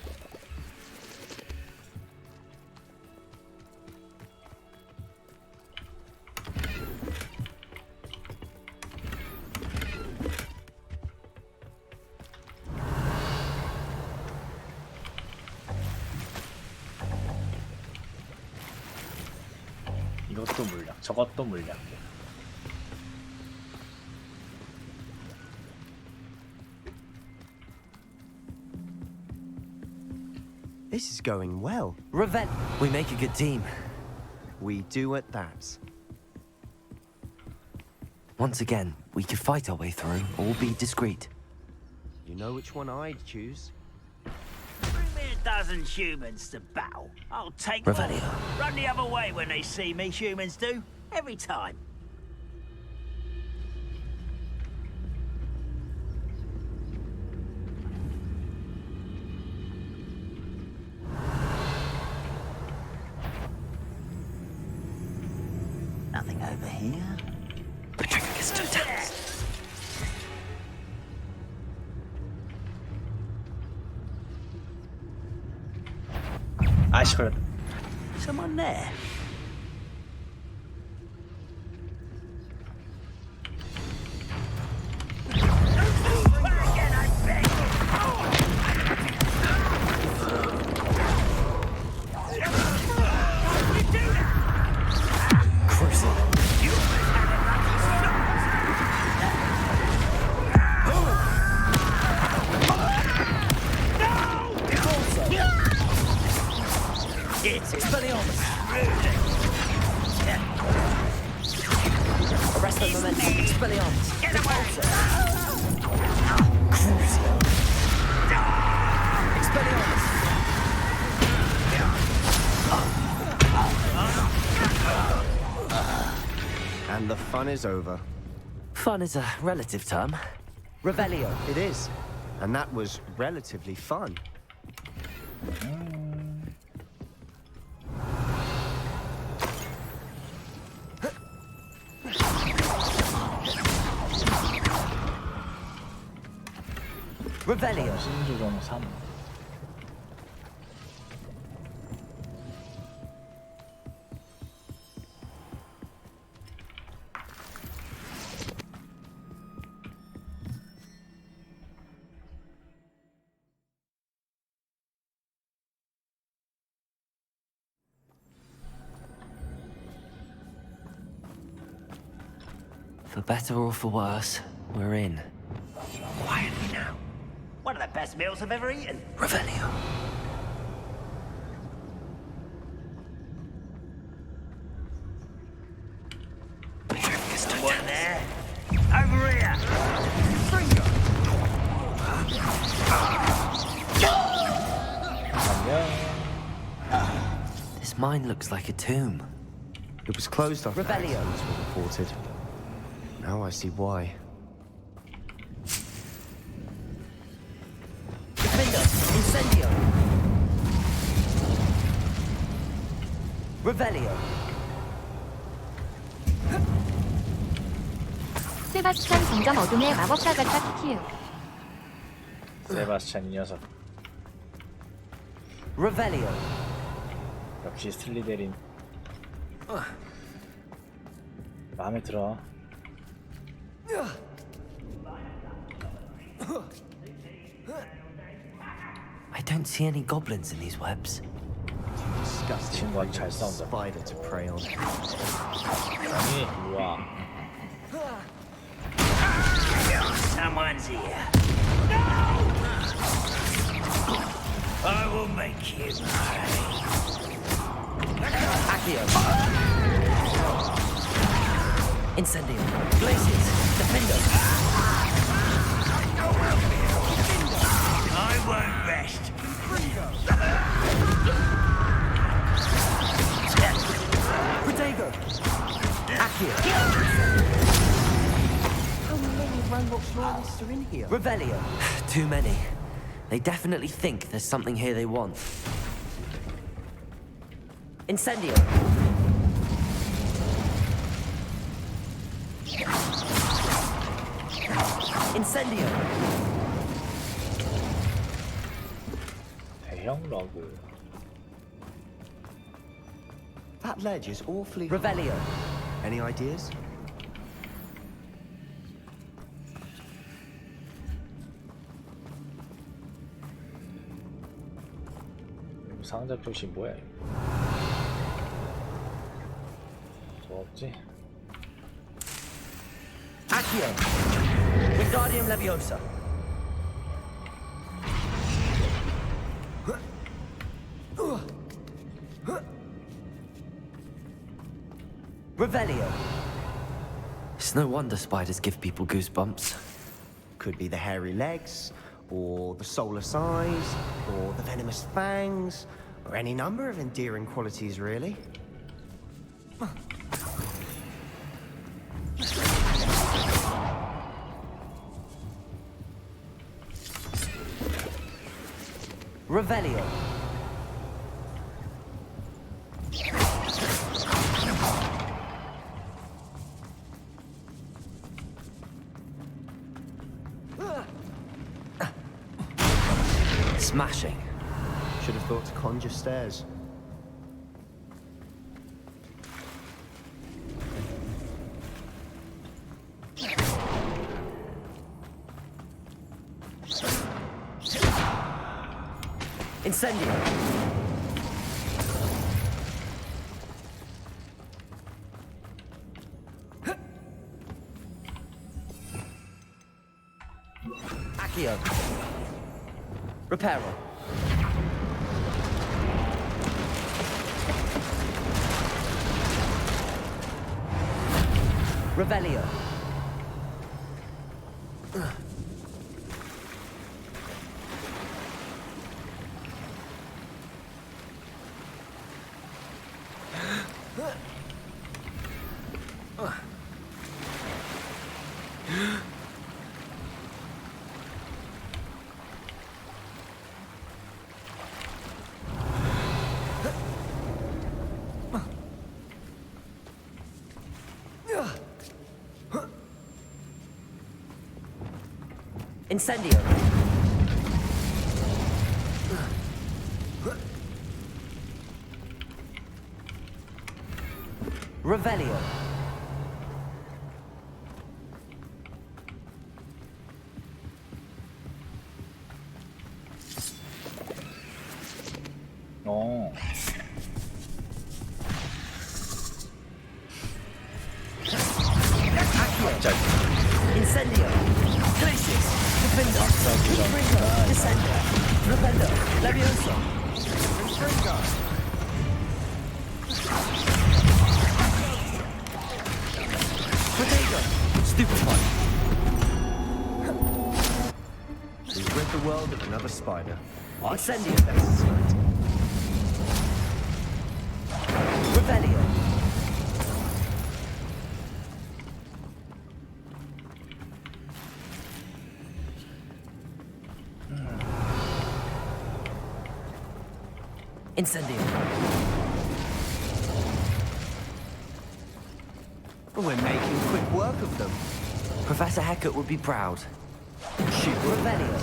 이것도 물약, 저것도 물약. This is going well. Revel. We make a good team. We do at that. Once again, we could fight our way through or be discreet. You know which one I'd choose? Bring me a dozen humans to battle. I'll take them. Revelio. Run the other way when they see me, humans do. Every time. Nothing over here. Petrificus totalis. 아, 시끄럽다. Someone there. Arrest the momentum. Expelliarmus. Get away! Expelliarmus. And the fun is over. Fun is a relative term. Revelio. It is. And that was relatively fun. Revelio. 신조종 3. For better or for worse, we're in. Quietly now. One of the best meals I've ever eaten. Revelio. One there. Over here. Bring Mine looks like a tomb. It was closed after Rebellion. accidents were reported. Now I see why. Defender, Incendio. Revelio. 세바스찬 점점 어둠의 마법사 같아 키우. 세바스찬 이 녀석. Revelio. 역시 슬리데린. 마음에 들어. I don't see any goblins in these webs. 친구 아주 잘 싸운다. Spider to prey on. 아니, 우와. Someone's here. I will make you pay. Accio. Incendio. Blazes. Defender. I won't rest. Protego. Accio. How many Ranrock's loyalists are in here? Revelio. Too many. They definitely think there's something here they want. Incendio. Incendio. 대형 러그. That ledge is awfully... Revelio. Any ideas? 상자 표시 뭐야 이거? 저 없지? Accio. Wingardium Leviosa. Revelio. It's no wonder spiders give people goosebumps. Could be the hairy legs, or the soulless eyes, or the venomous fangs, or any number of endearing qualities, really. Revelio. Smashing. Should have thought to conjure stairs. Incendio. Accio. Reparo. Revelio. Incendio. Revelio. 어. 갑자기. Incendio. Glacius. Defender. Confringo. Descender. Rependo. Levioso. Confringo. Protego. Stupefy. We've rid the world of another spider. Incendio. Revelio. Incendio. We're making quick work of them. Professor Hecat would be proud. Shoot. Revelio.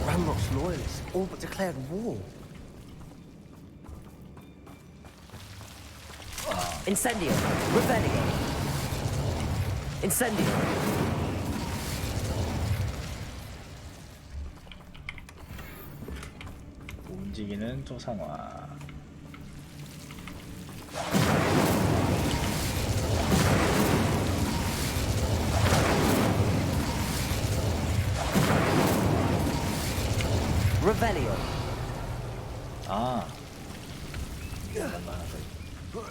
Ranrock's loyalists all but declared war. Incendio. Revelio. Incendio. 움직이는 조상화. Revelio. 아. 잠깐만 하나 더 있-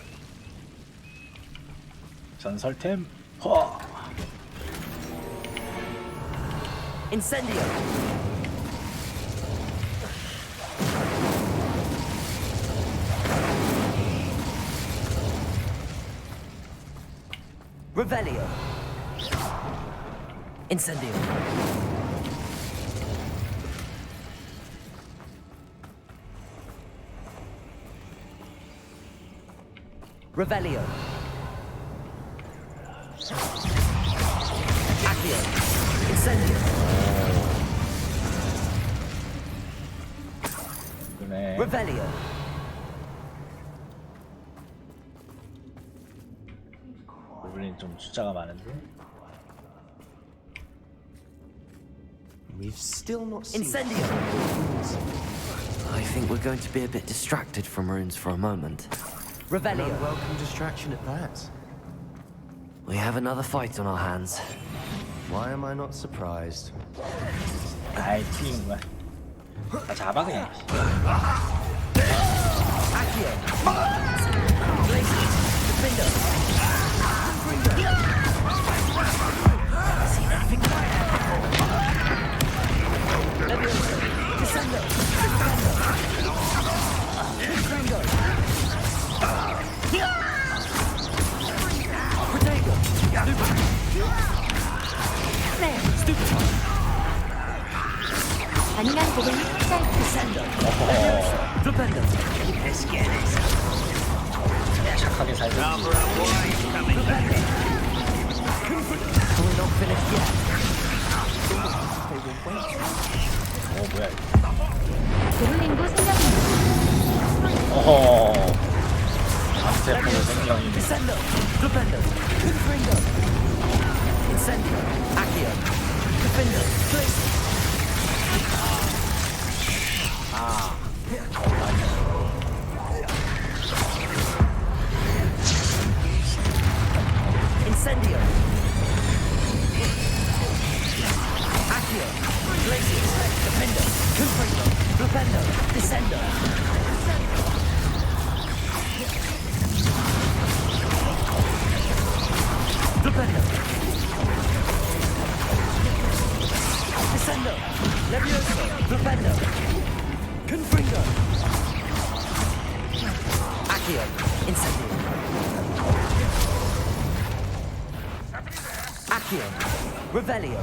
전설템. 허. Incendio. Revelio. Incendio. Revelio. Accio. Incendio. 그네. Revelio. 고블린 좀 숫자가 많은데. We've still not seen Incendio. I think we're going to be a bit distracted from runes for a moment. Revelio. An unwelcome distraction at that. We have another fight on our hands. Why am I not surprised? 아이 튀는 거야. 다 잡아 그냥. Accio. Glacius. Defender. See nothing. Leviosa. Descendo. Descendo. Protego. Stupid. 잔인한 고블린 흑살 Descendo. Leviosa. Flipendo. Esquenes. 착하게 살고 있지. We're not finished yet. 뭐야. 고블린도 생명입니다. 어허. 암세포로 생명이네. Descendo. Flipendo. Confringo. Incendio. Accio. Defendo. Glacius. Incendio. Accio. Glacius. Defendo. Confringo. Flipendo. Descendo. Flipendo. Descendo. Levioso. Flipendo. Confringo. Accio. Incendio. Accio. Revelio.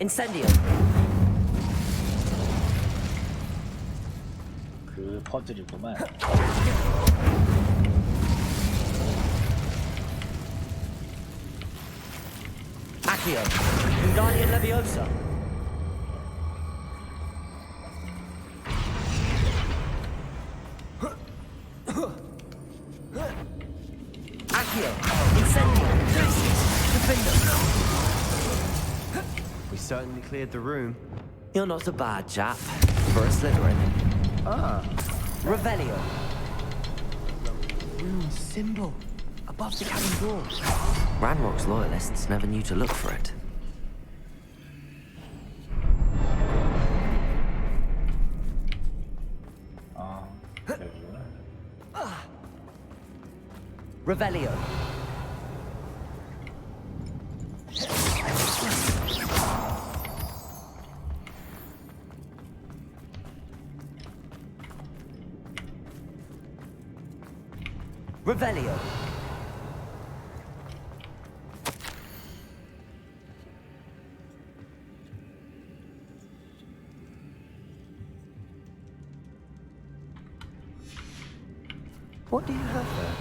Incendio. 그 퍼즐이구만. Accio. Wingardium Leviosa. Accio. Incendio. Glacius. Defendo. We certainly cleared the room. You're not a bad chap for a Slytherin. Revelio. Rune symbol above the cabin door. Ranrock's loyalists never knew to look for it. 아, 여기구나. Revelio. Revelio. What do you have there?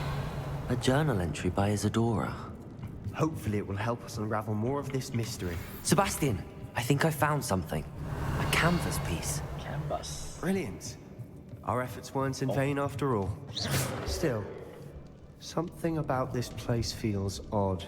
A journal entry by Isadora. Hopefully it will help us unravel more of this mystery. Sebastian, I think I found something. A canvas piece. Canvas. Brilliant. Our efforts weren't in vain after all. Still, something about this place feels odd.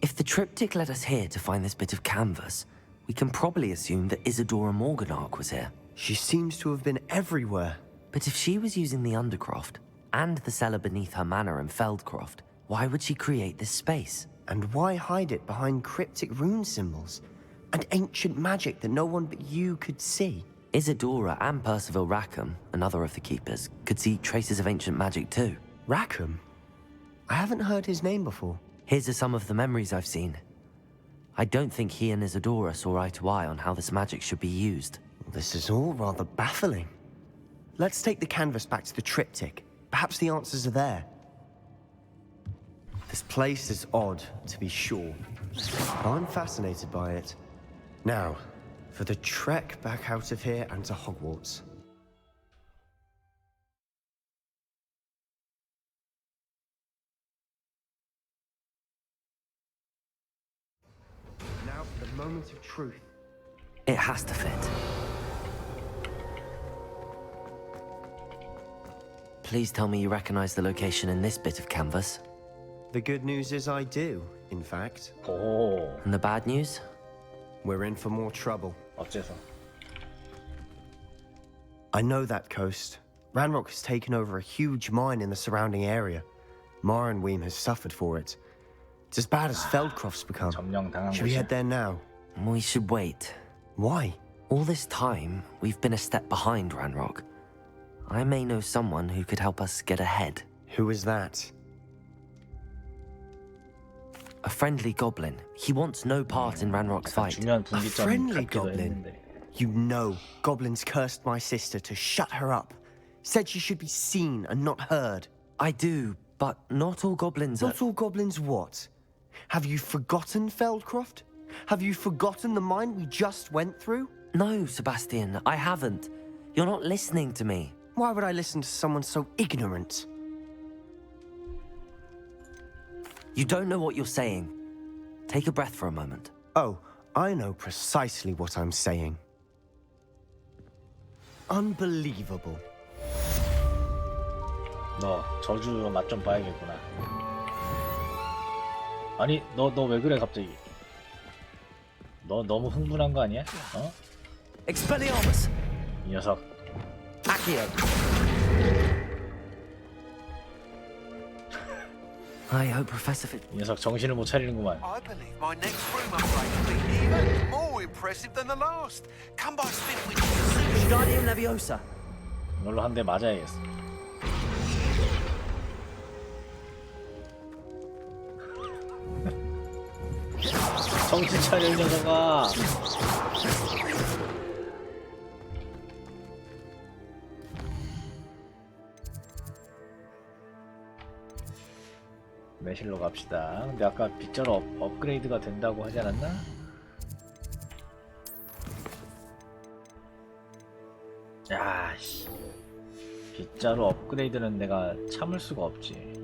If the triptych led us here to find this bit of canvas, we can probably assume that Isadora Morganark was here. She seems to have been everywhere. But if she was using the Undercroft, and the cellar beneath her manor in Feldcroft, why would she create this space? And why hide it behind cryptic rune symbols? And ancient magic that no one but you could see? Isadora and Percival Rackham, another of the Keepers, could see traces of ancient magic too. Rackham? I haven't heard his name before. Here's are some of the memories I've seen. I don't think he and Isadora saw eye to eye on how this magic should be used. This is all rather baffling. Let's take the canvas back to the triptych. Perhaps the answers are there. This place is odd, to be sure. I'm fascinated by it. Now, for the trek back out of here and to Hogwarts. Now for the moment of truth. It has to fit. Please tell me you recognize the location in this bit of canvas. The good news is I do, in fact. 오, And the bad news? We're in for more trouble. 어째서? I know that coast. Ranrock has taken over a huge mine in the surrounding area. Marrenweem has suffered for it. It's as bad as Feldcroft's become. 점령당한 Should we 곳이야. head there now? We should wait. Why? All this time, we've been a step behind Ranrock. I may know someone who could help us get ahead. Who is that? A friendly goblin. He wants no part in Ranrock's fight. 중요한 A 분기점 friendly 갖기도 goblin? 했는데. You know, goblins cursed my sister to shut her up. Said she should be seen and not heard. I do, but not all goblins are... Not all goblins what? Have you forgotten Feldcroft? Have you forgotten the mine we just went through? No, Sebastian, I haven't. You're not listening to me. Why would I listen to someone so ignorant? You don't know what you're saying. Take a breath for a moment. Oh, I know precisely what I'm saying. Unbelievable. 너 저주 맛 좀 봐야겠구나. 아니 너 왜 그래 갑자기? 너 너무 흥분한 거 아니야? 어? Expelliarmus! 이 녀석. Accio! I hope Professor Fit... 이 녀석 정신을 못 차리는구만. I believe my next room upgrade will be even more impressive than the last. Come by Spinwich to see. Wingardium Leviosa! 이걸로 한 대 맞아야겠어. 정신 차려 이 녀석아. 매실로 갑시다. 근데 아까 빗자루 업그레이드가 된다고 하지 않았나? 야씨, 빗자루 업그레이드는 내가 참을 수가 없지.